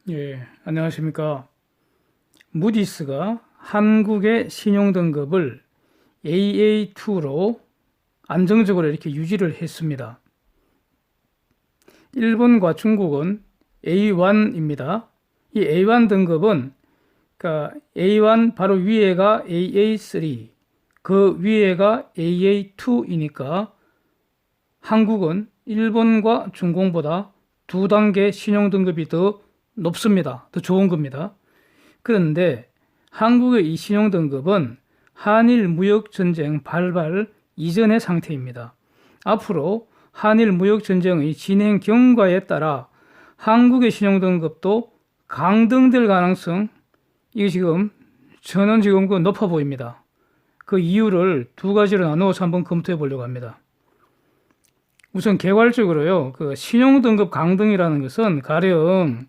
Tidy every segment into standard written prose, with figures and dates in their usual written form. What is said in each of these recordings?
예, 안녕하십니까. 무디스가 한국의 신용등급을 AA2로 안정적으로 이렇게 유지를 했습니다. 일본과 중국은 A1입니다. 이 A1 등급은 그러니까 A1 바로 위에가 AA3, 그 위에가 AA2이니까 한국은 일본과 중국보다 두 단계 신용등급이 더 높습니다. 더 좋은 겁니다. 그런데 한국의 이 신용등급은 한일 무역전쟁 발발 이전의 상태입니다. 앞으로 한일 무역전쟁의 진행 경과에 따라 한국의 신용등급도 강등될 가능성, 이게 저는 지금 높아 보입니다. 그 이유를 두 가지로 나누어서 한번 검토해 보려고 합니다. 우선 개괄적으로요, 그 신용등급 강등이라는 것은 가령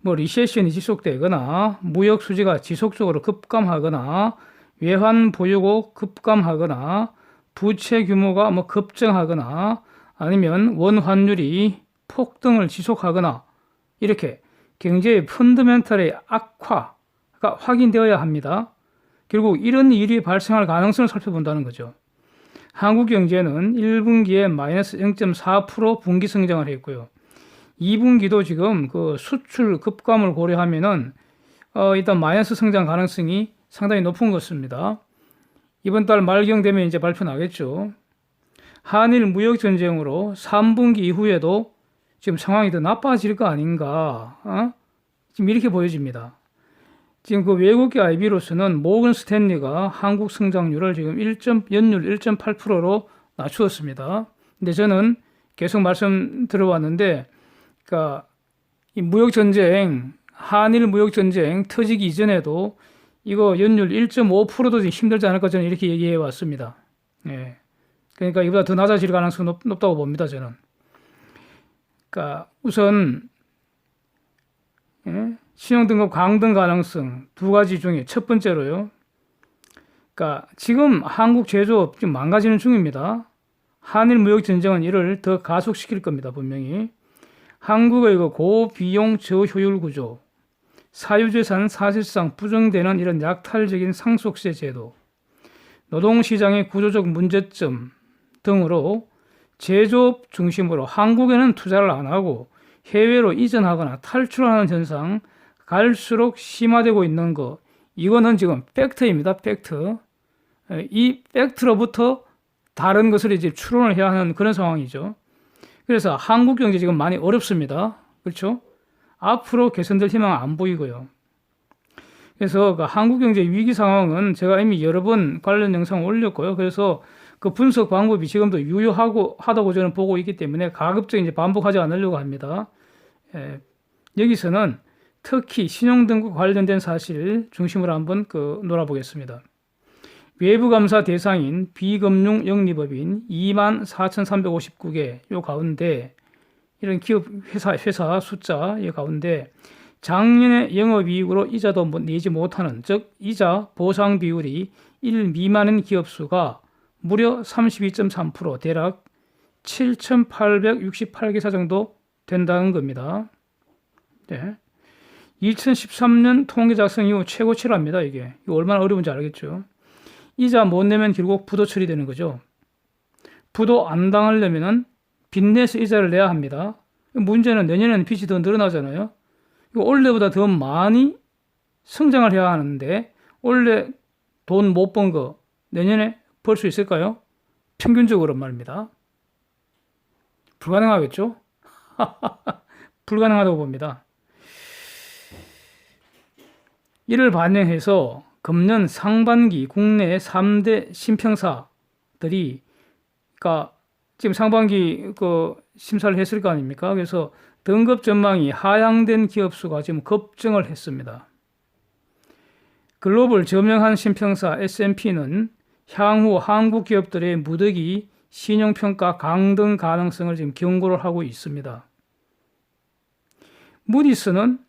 리세션이 지속되거나 무역 수지가 지속적으로 급감하거나 외환 보유고 급감하거나 부채 규모가 급증하거나 아니면 원 환율이 폭등을 지속하거나 이렇게 경제의 펀더멘털의 악화가 확인되어야 합니다. 결국 이런 일이 발생할 가능성을 살펴본다는 거죠. 한국 경제는 1분기에 마이너스 0.4% 분기 성장을 했고요. 2분기도 지금 그 수출 급감을 고려하면은 일단 마이너스 성장 가능성이 상당히 높은 것입니다. 이번 달 말경 되면 이제 발표 나겠죠. 한일 무역 전쟁으로 3분기 이후에도 지금 상황이 더 나빠질 거 아닌가? 지금 이렇게 보여집니다. 지금 그 외국계 IB로서는 모건 스탠리가 한국 성장률을 지금 연율 1.8%로 낮추었습니다. 근데 저는 계속 말씀 들어왔는데, 그러니까 이 무역 전쟁, 한일 무역 전쟁 터지기 이전에도 이거 연율 1.5%도 힘들지 않을까 저는 이렇게 얘기해 왔습니다. 예. 그러니까 이보다 더 낮아질 가능성이 높다고 봅니다, 저는. 그러니까 우선 예? 신용등급 강등 가능성 두 가지 중에 첫 번째로요. 그러니까 지금 한국 제조업 지금 망가지는 중입니다. 한일 무역 전쟁은 이를 더 가속시킬 겁니다, 분명히. 한국의 고비용 저효율 구조, 사유재산 사실상 부정되는 이런 약탈적인 상속세 제도, 노동시장의 구조적 문제점 등으로 제조업 중심으로 한국에는 투자를 안 하고 해외로 이전하거나 탈출하는 현상 갈수록 심화되고 있는 거, 이거는 지금 팩트입니다. 팩트. 이 팩트로부터 다른 것을 이제 추론을 해야 하는 그런 상황이죠. 그래서 한국 경제 지금 많이 어렵습니다. 그렇죠? 앞으로 개선될 희망은 안 보이고요. 그래서 그 한국 경제 위기 상황은 제가 이미 여러 번 관련 영상 올렸고요. 그래서 그 분석 방법이 지금도 유효하다고 저는 보고 있기 때문에 가급적 이제 반복하지 않으려고 합니다. 여기서는 특히 신용등급 관련된 사실 중심으로 한번 놀아보겠습니다. 외부감사 대상인 비금융 영리법인 24,359개 요 가운데 이런 기업 회사 숫자 이 가운데 작년에 영업이익으로 이자도 내지 못하는, 즉 이자 보상 비율이 1 미만인 기업 수가 무려 32.3%, 대략 7,868개사 정도 된다는 겁니다. 네. 2013년 통계 작성 이후 최고치랍니다. 이게 얼마나 어려운지 알겠죠. 이자 못 내면 결국 부도 처리되는 거죠. 부도 안 당하려면은 빚내서 이자를 내야 합니다. 문제는 내년에는 빚이 더 늘어나잖아요. 올해보다 더 많이 성장을 해야 하는데 올해 돈 못 번 거 내년에 벌 수 있을까요? 평균적으로 말입니다. 불가능하겠죠? 불가능하다고 봅니다. 이를 반영해서 금년 상반기 국내 3대 신평사들이 그러니까 지금 상반기 심사를 했을 거 아닙니까? 그래서 등급 전망이 하향된 기업 수가 지금 급증을 했습니다. 글로벌 저명한 신평사 S&P는 향후 한국 기업들의 무더기 신용평가 강등 가능성을 지금 경고를 하고 있습니다. 무디스는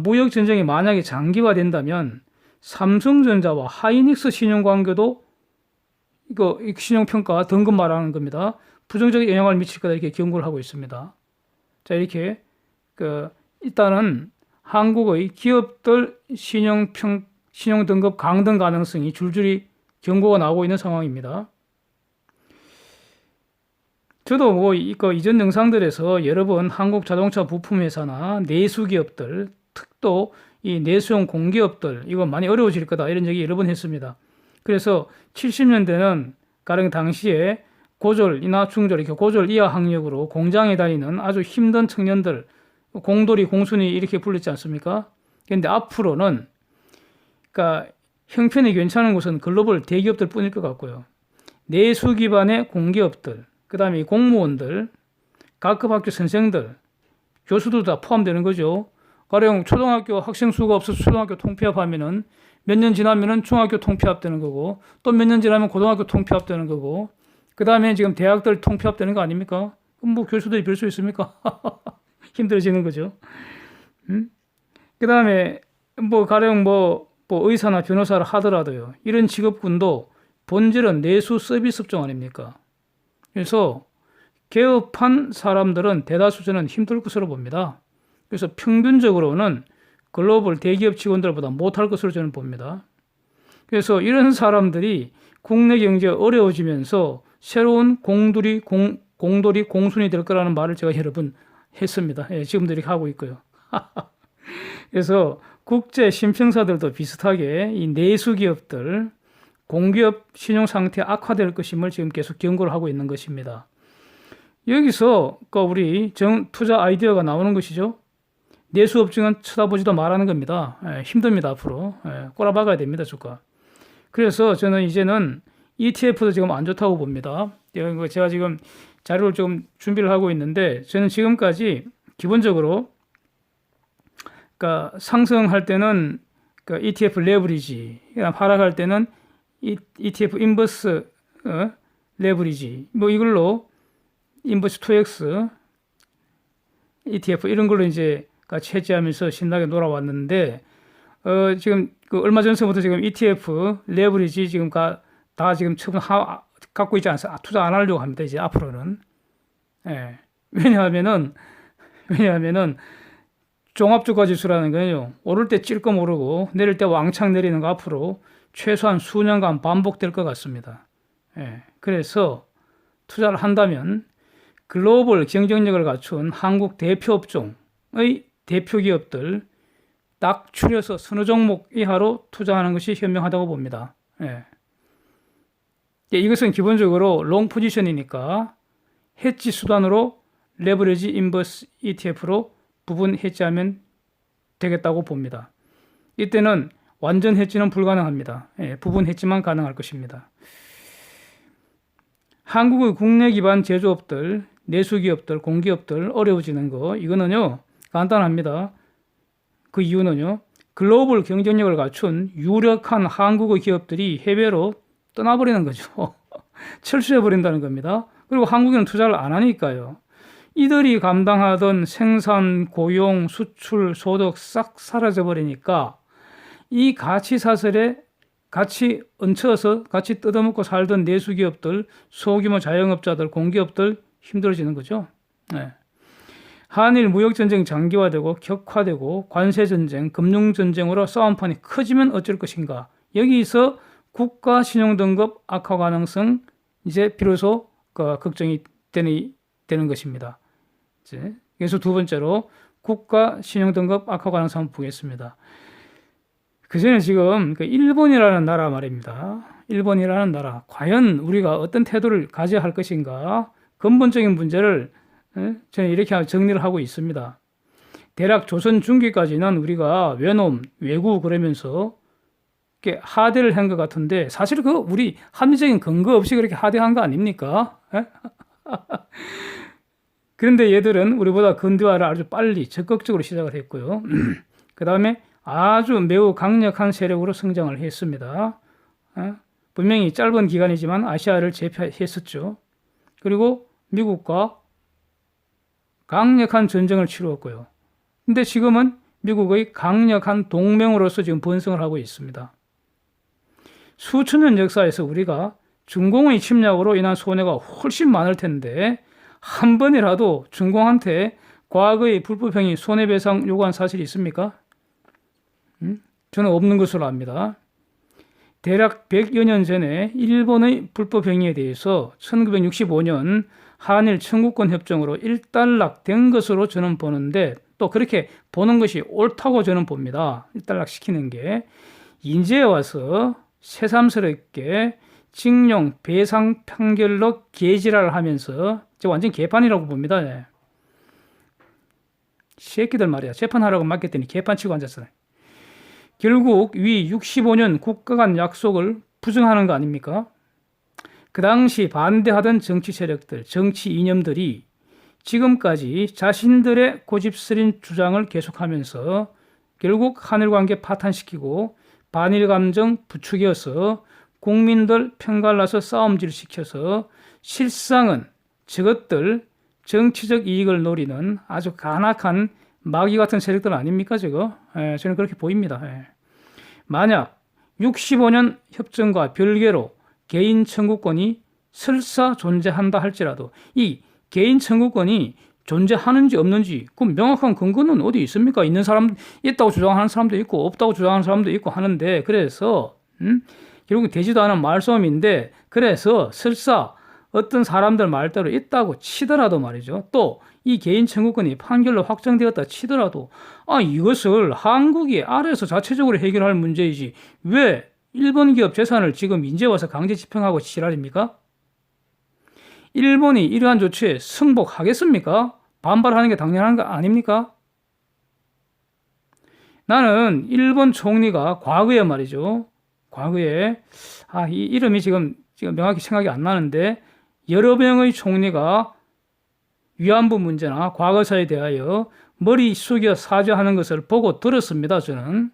무역 전쟁이 만약에 장기화된다면 삼성전자와 하이닉스 신용관계도 신용평가 등급 말하는 겁니다. 부정적인 영향을 미칠 거다 이렇게 경고를 하고 있습니다. 자, 이렇게 일단은 한국의 기업들 신용 등급 강등 가능성이 줄줄이 경고가 나오고 있는 상황입니다. 저도 뭐 이전 영상들에서 여러 번 한국 자동차 부품 회사나 내수 기업들, 특도 이 내수용 공기업들 이거 많이 어려워질 거다 이런 얘기 여러 번 했습니다. 그래서 70년대는 가령 당시에 고졸이나 중졸 이렇게 고졸 이하 학력으로 공장에 다니는 아주 힘든 청년들 공돌이 공순이 이렇게 불렸지 않습니까? 그런데 앞으로는 그러니까 형편이 괜찮은 곳은 글로벌 대기업들 뿐일 것 같고요. 내수 기반의 공기업들, 그 다음에 공무원들, 각급 학교 선생들, 교수도 다 포함되는 거죠. 가령 초등학교 학생 수가 없어서 초등학교 통폐합하면은 몇 년 지나면은 중학교 통폐합되는 거고 또 몇 년 지나면 고등학교 통폐합되는 거고 그 다음에 지금 대학들 통폐합되는 거 아닙니까? 그럼 뭐 교수들이 별 수 있습니까? 힘들어지는 거죠. 그 다음에 뭐 가령 뭐 의사나 변호사를 하더라도요. 이런 직업군도 본질은 내수 서비스 업종 아닙니까? 그래서 개업한 사람들은 대다수 저는 힘들 것으로 봅니다. 그래서 평균적으로는 글로벌 대기업 직원들보다 못할 것으로 저는 봅니다. 그래서 이런 사람들이 국내 경제가 어려워지면서 새로운 공돌이 공순이 될 거라는 말을 제가 여러 번 했습니다. 예, 지금도 이렇게 하고 있고요. 그래서 국제 신평사들도 비슷하게 이 내수 기업들, 공기업 신용 상태 악화될 것임을 지금 계속 경고를 하고 있는 것입니다. 여기서 우리 투자 아이디어가 나오는 것이죠. 내수 업종은 쳐다보지도 말하는 겁니다. 힘듭니다, 앞으로. 꼬라박아야 됩니다, 주가. 그래서 저는 이제는 ETF도 지금 안 좋다고 봅니다. 제가 지금 자료를 좀 준비를 하고 있는데, 저는 지금까지 기본적으로, 그러니까 상승할 때는 ETF 레버리지, 하락할 때는 ETF 인버스 레버리지, 뭐 이걸로 인버스 2X ETF 이런 걸로 이제 같이 해지하면서 신나게 놀아왔는데 지금 얼마 전서부터 지금 ETF 레버리지 지금 다 지금 처분 갖고 있지 않아서 투자 안 하려고 합니다. 이제 앞으로는. 예. 왜냐하면은 종합주가 지수라는 거는요. 오를 때 찔끔 오르고 내릴 때 왕창 내리는 거 앞으로 최소한 수년간 반복될 것 같습니다. 예. 그래서 투자를 한다면 글로벌 경쟁력을 갖춘 한국 대표 업종의 대표 기업들 딱 추려서 서너 종목 이하로 투자하는 것이 현명하다고 봅니다. 예. 이것은 기본적으로 롱 포지션이니까 해지 수단으로 레버리지 인버스 ETF로 부분 해지하면 되겠다고 봅니다. 이때는 완전 해지는 불가능합니다. 예, 부분 해지만 가능할 것입니다. 한국의 국내 기반 제조업들, 내수기업들, 공기업들 어려워지는 거 이거는요 간단합니다. 그 이유는요 글로벌 경쟁력을 갖춘 유력한 한국의 기업들이 해외로 떠나버리는 거죠. 철수해버린다는 겁니다. 그리고 한국에는 투자를 안 하니까요. 이들이 감당하던 생산, 고용, 수출, 소득 싹 사라져버리니까 이 가치 사슬에 같이 얹혀서 같이 뜯어먹고 살던 내수기업들, 소규모 자영업자들, 공기업들 힘들어지는 거죠. 네. 한일 무역전쟁 장기화되고 격화되고 관세전쟁, 금융전쟁으로 싸움판이 커지면 어쩔 것인가. 여기서 국가 신용등급 악화 가능성 이제 비로소 걱정이 되는 것입니다. 그래서 두 번째로 국가 신용등급 악화 가능성 한번 보겠습니다. 그전에 지금 일본이라는 나라 말입니다. 일본이라는 나라 과연 우리가 어떤 태도를 가져야 할 것인가 근본적인 문제를 저는 이렇게 정리를 하고 있습니다. 대략 조선 중기까지는 우리가 외놈, 외구 그러면서 이렇게 하대를 한 것 같은데 사실 우리 합리적인 근거 없이 그렇게 하대한 거 아닙니까? 그런데 얘들은 우리보다 근대화를 아주 빨리 적극적으로 시작을 했고요. 그 다음에 아주 매우 강력한 세력으로 성장을 했습니다. 분명히 짧은 기간이지만 아시아를 제패했었죠. 그리고 미국과 강력한 전쟁을 치루었고요. 근데 지금은 미국의 강력한 동맹으로서 지금 번성을 하고 있습니다. 수천 년 역사에서 우리가 중공의 침략으로 인한 손해가 훨씬 많을 텐데 한 번이라도 중공한테 과거의 불법행위 손해배상 요구한 사실이 있습니까? 저는 없는 것으로 압니다. 대략 100여 년 전에 일본의 불법행위에 대해서 1965년 한일 청구권 협정으로 일단락된 것으로 저는 보는데, 또 그렇게 보는 것이 옳다고 저는 봅니다. 일단락 시키는 게. 이제 와서 새삼스럽게 징용 배상 판결로 개지랄을 하면서, 저 완전 개판이라고 봅니다. 네. 새끼들 말이야. 재판하라고 맡겼더니 개판 치고 앉았어요. 결국 위 65년 국가 간 약속을 부정하는 거 아닙니까? 그 당시 반대하던 정치 세력들, 정치 이념들이 지금까지 자신들의 고집스린 주장을 계속하면서 결국 한일 관계 파탄시키고 반일 감정 부추겨서 국민들 편갈라서 싸움질 시켜서 실상은 저것들 정치적 이익을 노리는 아주 간악한 마귀 같은 세력들 아닙니까, 저거? 저는 그렇게 보입니다. 만약 65년 협정과 별개로 개인 청구권이 설사 존재한다 할지라도 이 개인 청구권이 존재하는지 없는지 그 명확한 근거는 어디 있습니까? 있는 사람, 있다고 주장하는 사람도 있고 없다고 주장하는 사람도 있고 하는데, 그래서 결국 되지도 않은 말싸움인데, 그래서 설사 어떤 사람들 말대로 있다고 치더라도 말이죠. 또 이 개인 청구권이 판결로 확정되었다 치더라도 이것을 한국이 알아서 자체적으로 해결할 문제이지 왜 일본 기업 재산을 지금 이제 와서 강제 집행하고 지랄입니까? 일본이 이러한 조치에 승복하겠습니까? 반발하는 게 당연한 거 아닙니까? 나는 일본 총리가 과거에 말이죠. 과거에 이 이름이 지금 명확히 생각이 안 나는데, 여러 명의 총리가 위안부 문제나 과거사에 대하여 머리 숙여 사죄하는 것을 보고 들었습니다, 저는.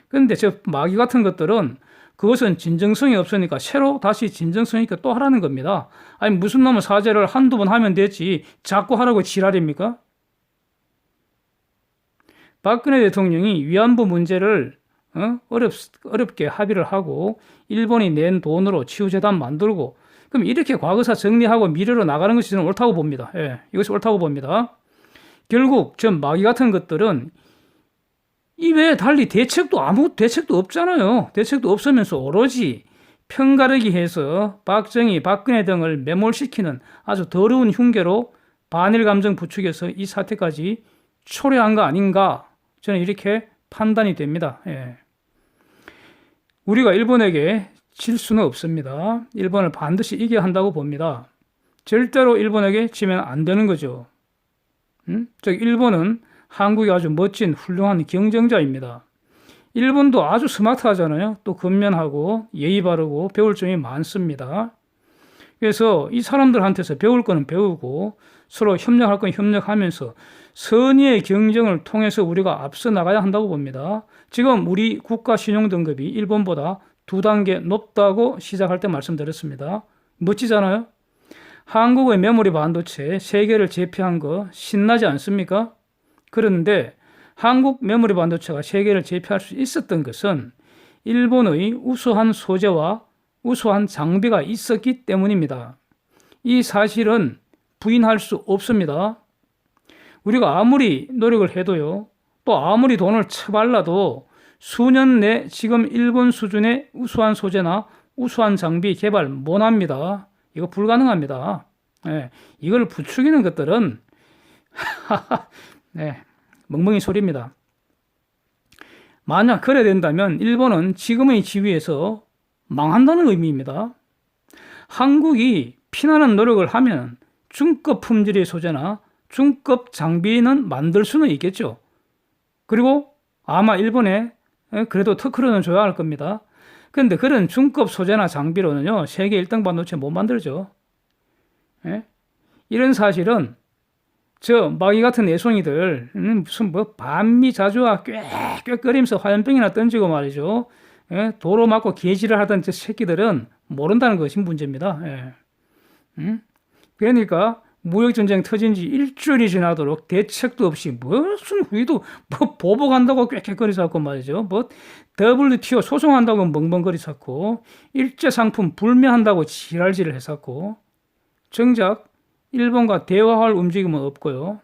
그런데 저 마귀 같은 것들은 그것은 진정성이 없으니까 새로 다시 진정성 있게 또 하라는 겁니다. 아니, 무슨 놈은 사죄를 한두 번 하면 되지 자꾸 하라고 지랄입니까? 박근혜 대통령이 위안부 문제를 어렵게 합의를 하고 일본이 낸 돈으로 치유재단 만들고, 그럼 이렇게 과거사 정리하고 미래로 나가는 것이 저는 옳다고 봅니다. 이것이 옳다고 봅니다. 결국 저 마귀 같은 것들은 이외에 달리 아무 대책도 없잖아요. 대책도 없으면서 오로지 편가르기 해서 박정희, 박근혜 등을 매몰시키는 아주 더러운 흉계로 반일 감정 부추겨서 이 사태까지 초래한 거 아닌가, 저는 이렇게 판단이 됩니다. 우리가 일본에게 질 수는 없습니다. 일본을 반드시 이겨야 한다고 봅니다. 절대로 일본에게 지면 안 되는 거죠. 즉 일본은 한국이 아주 멋진 훌륭한 경쟁자입니다. 일본도 아주 스마트하잖아요. 또 근면하고 예의 바르고 배울 점이 많습니다. 그래서 이 사람들한테서 배울 거는 배우고 서로 협력할 건 협력하면서 선의의 경쟁을 통해서 우리가 앞서 나가야 한다고 봅니다. 지금 우리 국가 신용 등급이 일본보다 2단계 높다고 시작할 때 말씀드렸습니다. 멋지잖아요? 한국의 메모리 반도체 세계를 제패한 거 신나지 않습니까? 그런데 한국 메모리 반도체가 세계를 제패할 수 있었던 것은 일본의 우수한 소재와 우수한 장비가 있었기 때문입니다. 이 사실은 부인할 수 없습니다. 우리가 아무리 노력을 해도요, 또 아무리 돈을 쳐발라도 수년 내 지금 일본 수준의 우수한 소재나 우수한 장비 개발 못합니다. 이거 불가능합니다. 이걸 부추기는 것들은 멍멍이 소리입니다. 만약 그래 된다면 일본은 지금의 지위에서 망한다는 의미입니다. 한국이 피나는 노력을 하면 중급 품질의 소재나 중급 장비는 만들 수는 있겠죠. 그리고 아마 일본에 그래도 특허료는 줘야 할 겁니다. 그런데 그런 중급 소재나 장비로는요, 세계 1등 반도체 못 만들죠. 이런 사실은 저 마귀 같은 내송이들 무슨 반미자주와 꾀꾀거리면서 화염병이나 던지고 말이죠. 도로 맞고 개지를 하던 저 새끼들은 모른다는 것이 문제입니다. 그러니까 무역전쟁 터진 지 일주일이 지나도록 대책도 없이 무슨 우리도 보복한다고 꾀꾀거리사고 말이죠. WTO 소송한다고 멍멍거리사고 일제상품 불매한다고 지랄질을 했었고, 정작 일본과 대화할 움직임은 없고요.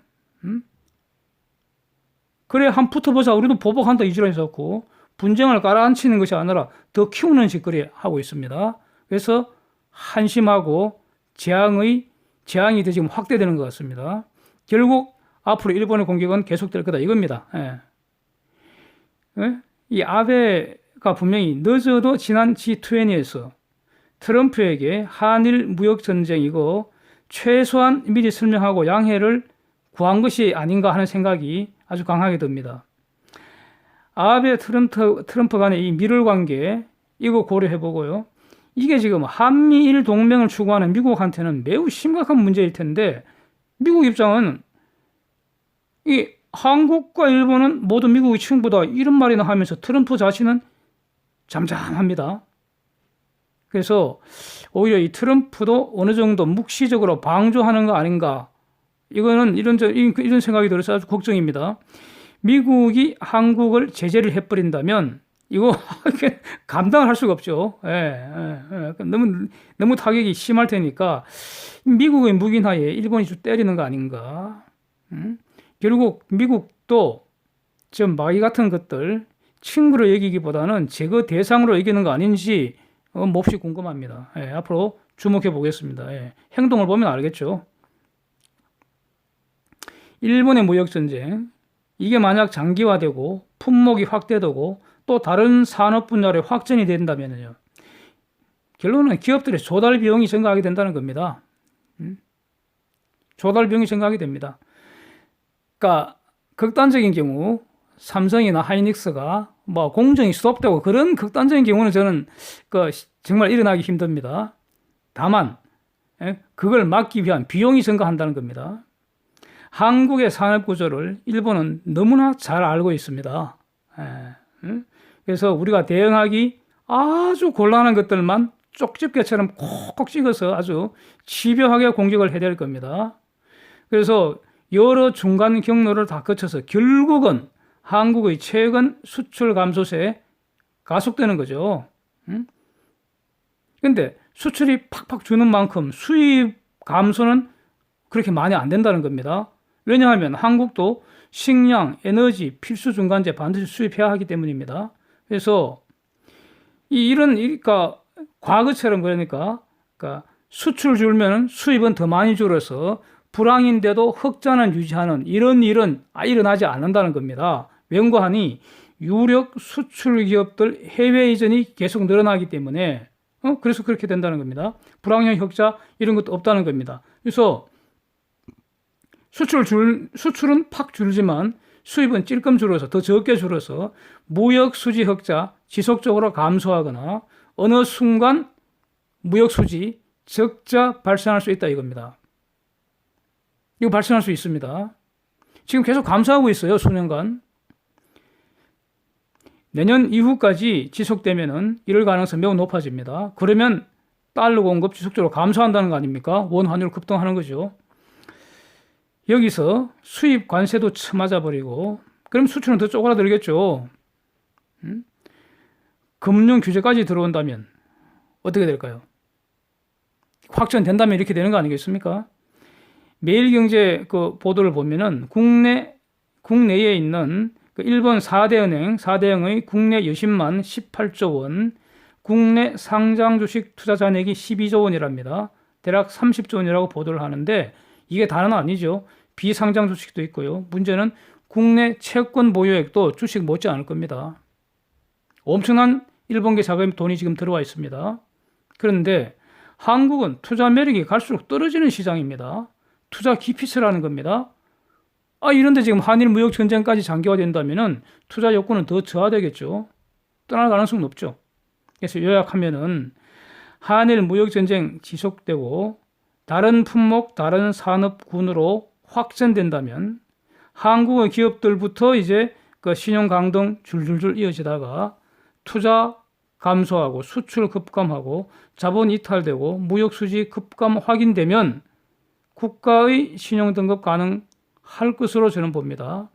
그래 한 붙어보자 우리도 보복한다 이지랄했었고 분쟁을 깔아앉히는 것이 아니라 더 키우는 짓거리 하고 있습니다. 그래서 한심하고 재앙이 더 지금 확대되는 것 같습니다. 결국 앞으로 일본의 공격은 계속될 거다 이겁니다. 예. 예? 이 아베가 분명히 늦어도 지난 G20에서 트럼프에게 한일 무역 전쟁이고 최소한 미리 설명하고 양해를 구한 것이 아닌가 하는 생각이 아주 강하게 듭니다. 아베 트럼프 간의 이 밀월 관계 이거 고려해보고요. 이게 지금 한미일 동맹을 추구하는 미국한테는 매우 심각한 문제일 텐데 미국 입장은 이 한국과 일본은 모두 미국의 친구다 이런 말이나 하면서 트럼프 자신은 잠잠합니다. 그래서 오히려 이 트럼프도 어느 정도 묵시적으로 방조하는 거 아닌가 이거는 이런 생각이 들어서 아주 걱정입니다. 미국이 한국을 제재를 해버린다면 이거 감당을 할 수가 없죠. 너무 타격이 심할 테니까 미국의 무기나에 일본이 좀 때리는 거 아닌가. 결국 미국도 좀 마귀 같은 것들 친구로 여기기보다는 제거 대상으로 여기는 거 아닌지 몹시 궁금합니다. 앞으로 주목해 보겠습니다. 행동을 보면 알겠죠. 일본의 무역전쟁 이게 만약 장기화되고 품목이 확대되고 또 다른 산업 분야로 확전이 된다면요. 결론은 기업들의 조달 비용이 증가하게 된다는 겁니다. 조달 비용이 증가하게 됩니다. 그러니까 극단적인 경우 삼성이나 하이닉스가 뭐 공정이 스톱되고 그런 극단적인 경우는 저는 정말 일어나기 힘듭니다. 다만 그걸 막기 위한 비용이 증가한다는 겁니다. 한국의 산업 구조를 일본은 너무나 잘 알고 있습니다. 그래서 우리가 대응하기 아주 곤란한 것들만 쪽집게처럼 콕콕 찍어서 아주 집요하게 공격을 해야 될 겁니다. 그래서 여러 중간 경로를 다 거쳐서 결국은 한국의 최근 수출 감소세 가속되는 거죠. 근데 수출이 팍팍 주는 만큼 수입 감소는 그렇게 많이 안 된다는 겁니다. 왜냐하면 한국도 식량, 에너지, 필수 중간재 반드시 수입해야 하기 때문입니다. 그래서 그러니까 과거처럼 그러니까 수출 줄면 수입은 더 많이 줄어서 불황인데도 흑자는 유지하는 이런 일은 일어나지 않는다는 겁니다. 명고하니 유력 수출 기업들 해외 이전이 계속 늘어나기 때문에 그래서 그렇게 된다는 겁니다. 불황형 흑자 이런 것도 없다는 겁니다. 그래서 수출은 팍 줄지만 수입은 찔끔 줄어서 더 적게 줄어서 무역 수지 흑자 지속적으로 감소하거나 어느 순간 무역 수지 적자 발생할 수 있다 이겁니다. 이거 발생할 수 있습니다. 지금 계속 감소하고 있어요. 수년간. 내년 이후까지 지속되면은 이럴 가능성이 매우 높아집니다. 그러면 달러 공급 지속적으로 감소한다는 거 아닙니까? 원 환율 급등하는 거죠. 여기서 수입 관세도 쳐맞아 버리고 그럼 수출은 더 쪼그라들겠죠. 금융 규제까지 들어온다면 어떻게 될까요? 확전된다면 이렇게 되는 거 아니겠습니까? 매일경제 보도를 보면은 국내에 있는 일본 4대 은행, 4대행의 국내 여신만 18조 원, 국내 상장 주식 투자 잔액이 12조 원이랍니다. 대략 30조 원이라고 보도를 하는데 이게 다는 아니죠. 비상장 주식도 있고요. 문제는 국내 채권 보유액도 주식 못지 않을 겁니다. 엄청난 일본계 자금 돈이 지금 들어와 있습니다. 그런데 한국은 투자 매력이 갈수록 떨어지는 시장입니다. 투자 기피처라는 겁니다. 이런데 지금 한일 무역 전쟁까지 장기화된다면은 투자 여건은 더 저하되겠죠. 떠날 가능성은 높죠. 그래서 요약하면은 한일 무역 전쟁 지속되고 다른 품목, 다른 산업군으로 확전된다면 한국의 기업들부터 이제 신용 강등 줄줄줄 이어지다가 투자 감소하고 수출 급감하고 자본 이탈되고 무역 수지 급감 확인되면 국가의 신용 등급 가능할 것으로 저는 봅니다.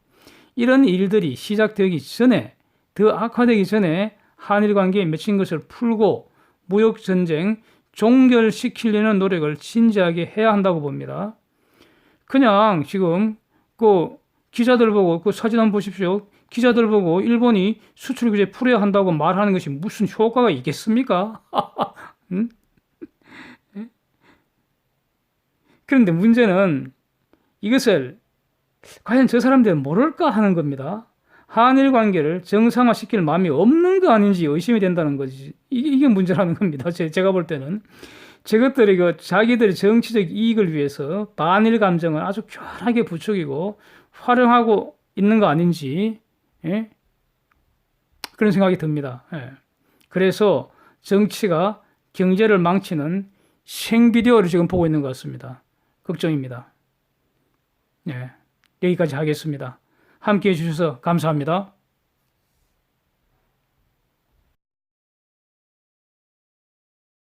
이런 일들이 시작되기 전에 더 악화되기 전에 한일 관계에 맺힌 것을 풀고 무역 전쟁 종결시키려는 노력을 진지하게 해야 한다고 봅니다. 그냥 지금 그 기자들 보고 그 사진 한번 보십시오. 기자들 보고 일본이 수출 규제 풀어야 한다고 말하는 것이 무슨 효과가 있겠습니까? 응? 그런데 문제는 이것을 과연 저 사람들은 모를까 하는 겁니다. 한일 관계를 정상화시킬 마음이 없는 거 아닌지 의심이 된다는 거지. 이게 문제라는 겁니다. 제가 볼 때는. 저것들이 자기들의 정치적 이익을 위해서 반일 감정을 아주 교활하게 부추기고 활용하고 있는 거 아닌지, 예? 그런 생각이 듭니다. 예. 그래서 정치가 경제를 망치는 생비디오를 지금 보고 있는 것 같습니다. 걱정입니다. 예. 여기까지 하겠습니다. 함께 해주셔서 감사합니다.